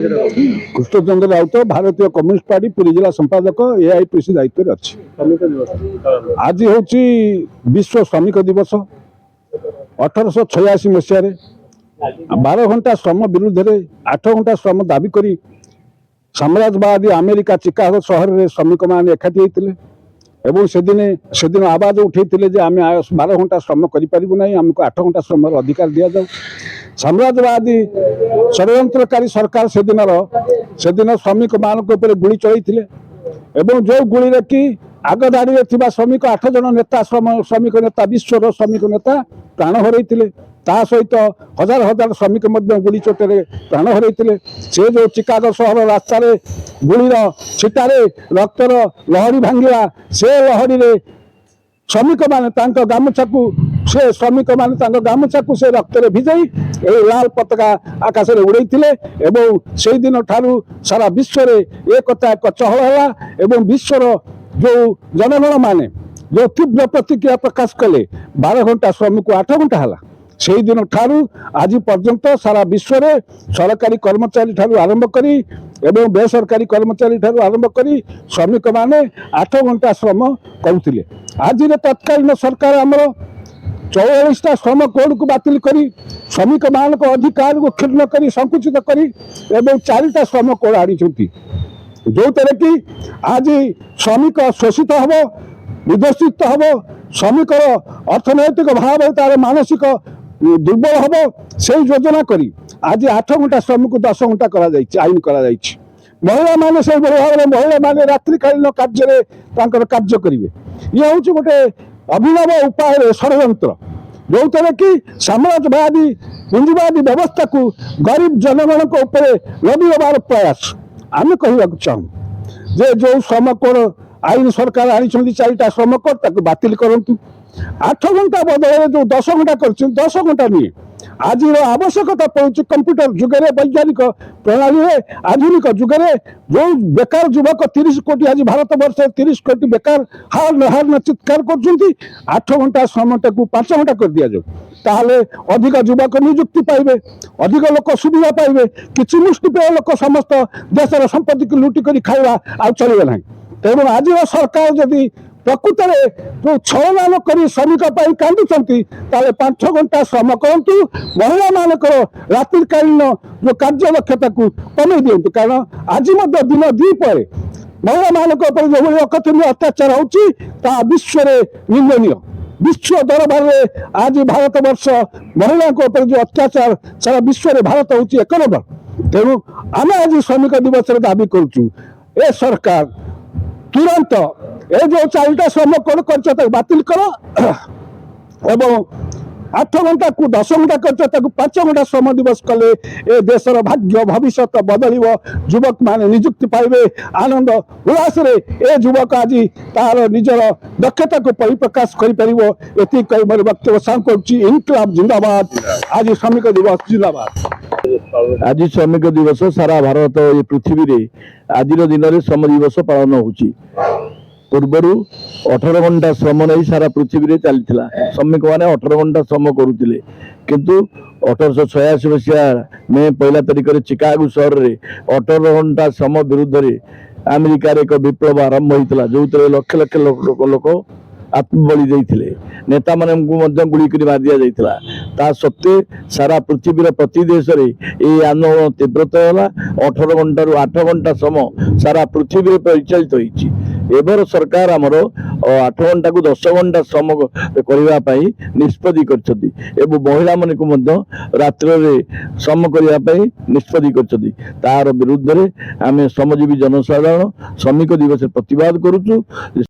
कृष्णचंद्र राउत भारतीय communist party Puri जिला संपादक एआईपीसी दायित्व अच्छी। आज हूँ विश्व श्रमिक दिवस 1886 मसीह 12 घंटा श्रम विरुद्ध 8 घंटा श्रम दाबी करी साम्राज्यवादी अमेरिका चिकागो सहर में श्रमिक मैंने एकाठी होते सेदिन आवाज उठे आम 12 घंटा श्रम करूँ आमको 8 घंटा श्रम अधिकार दि जाऊ। साम्राज्यवादी षड्यंत्रकारी सरकार सेदिन श्रमिक मान गुली चलते जो गुली कि आग धाड़ी में श्रमिक 8 जन नेता श्रमिक नेता विश्वर श्रमिक नेता प्राण हरई ता सहित हजार हजार श्रमिक गुली चोटे प्राण हरई से जो चिकागो सहर रास्ता गुलीर छिटारे रक्तर लहरी भांगा से लहरी श्रमिक माने गामुछा को से श्रमिक माने गामुछा को से रक्त भिजई लाल पताका आकाश में उड़े से दिन ठारू सारा विश्व एक चहल है विश्वर जो जनगण माने जो तीव्र प्रतिक्रिया प्रकाश कले 12 घंटा श्रमिक को 8 घंटा है से दिन ठारू आज पर्यंत सारा विश्व में सरकारी कर्मचारी ठारू आरंभ करी एवं बेसरकारी कर्मचारी ठारू आरंभ करी श्रमिक माने 8 घंटा श्रम करुले। आज तत्कालीन सरकार आमर 44टा श्रम कोड को बातिल करी श्रमिक मान अधिकार को क्षुण्ण करी संकुचित करी एवं 4टा श्रम कोड आनी जो तरह कि आज श्रमिक शोषित हम विदूषित हम श्रमिक अर्थनैतिक भाव तार मानसिक दुर्बल हम से योजना करी आज 8 घंटा श्रम को 10 घंटा आईन करा महिला माने से भाव में महिला माने रात्रिकालीन कार्य करेंगे ये हूँ गोटे अभिनव उपाय षड्यंत्र जो तरह कि साम्राज्यवादी पूंजीवादी व्यवस्था को गरीब जनगण को ऊपर लदिबार प्रयास आम कहवा चाहूँ जे जो श्रम कोड आईन सरकार आनी 4टा श्रम कोड बातिल करूँ 8 घंटा बदल जो 10 घंटा कर 10 घंटा नहीं आज आवश्यकता पड़े कंप्यूटर जुगे वैज्ञानिक प्रणाली आधुनिक जुगे जो बेकार युवक 30 कोटी आज भारत वर्ष 30 कोटी बेकार हार चित्कार कर 8 घंटा श्रमटा को 5 घंटा कर दि जाऊ ताहले अधिक युवक नियुक्ति पाइबे अधिक लोक सुविधा पाइबे कि मुष्टिपेय लोक समस्त देशर संपत्ति को लुटी कर खाइबा आ चलिबे ना। तेणु आज सरकार जदि प्रकृत में जो छलना कर श्रमिक कांदुंट 5 घंटा श्रम करूँ महिला मान रात्रिकालीन जो कार्य दक्षता को कमे दिंतु कारण आज दिन दीपर महिला मान जो अकथनीय अत्याचार होता विश्व निंदनीय विश्व दरबार में आज भारत वर्ष महिला जो अत्याचार सारा विश्व में भारत हूँ 1 नंबर। तेणु आम आज श्रमिक दिवस दाबी करुचु ए सरकार तुरंत ए जो 4टा श्रम कोड कर बातिल कर एवं 8 घंटा को 10 घंटा कर 5 घंटा श्रम दिवस कले ए देशर भाग्य भविष्य बदल युवक माने नियुक्ति पाइबे आनंद उल्लास ए युवक आज तार निजर दक्षता को परिप्रकाश कर मोर वक्तव्य साम करुच्ची। इनकलाब जिंदाबाद। आज श्रमिक दिवस जिंदाबाद। आज श्रमिक दिवस सारा भारत ये पृथ्वी रे आज दिन में श्रम दिवस पालन होची। पूर्वर 18 घंटा श्रम नहीं सारा पृथ्वी रे चलता श्रमिक मैंने 18 घंटा श्रम करुले किंतु 1886 मसीहा मे 1 तारिख में चिकागो सहर में 18 घंटा श्रम विरुद्ध अमेरिकार एक विप्लव आरंभ होता जो लक्ष लक्ष लोक आत्मबली देते नेता मान गुली कर मार दि जाता ता सत्वे सारा पृथ्वी प्रति देश में ये आंदोलन तीव्रता है 18 घंटा रु 8 घंटा श्रम सारा पृथ्वी में परिचालित होती एबर सरकार आमर 8 घंटा को 10 घंटा श्रम करने निष्पत्ति कर महिला मान को रात्र श्रम करने निष्पत्ति कर विरुद्ध में आम श्रमजीवी जनसाधारण श्रमिक दिवस प्रतिवाद करुचु।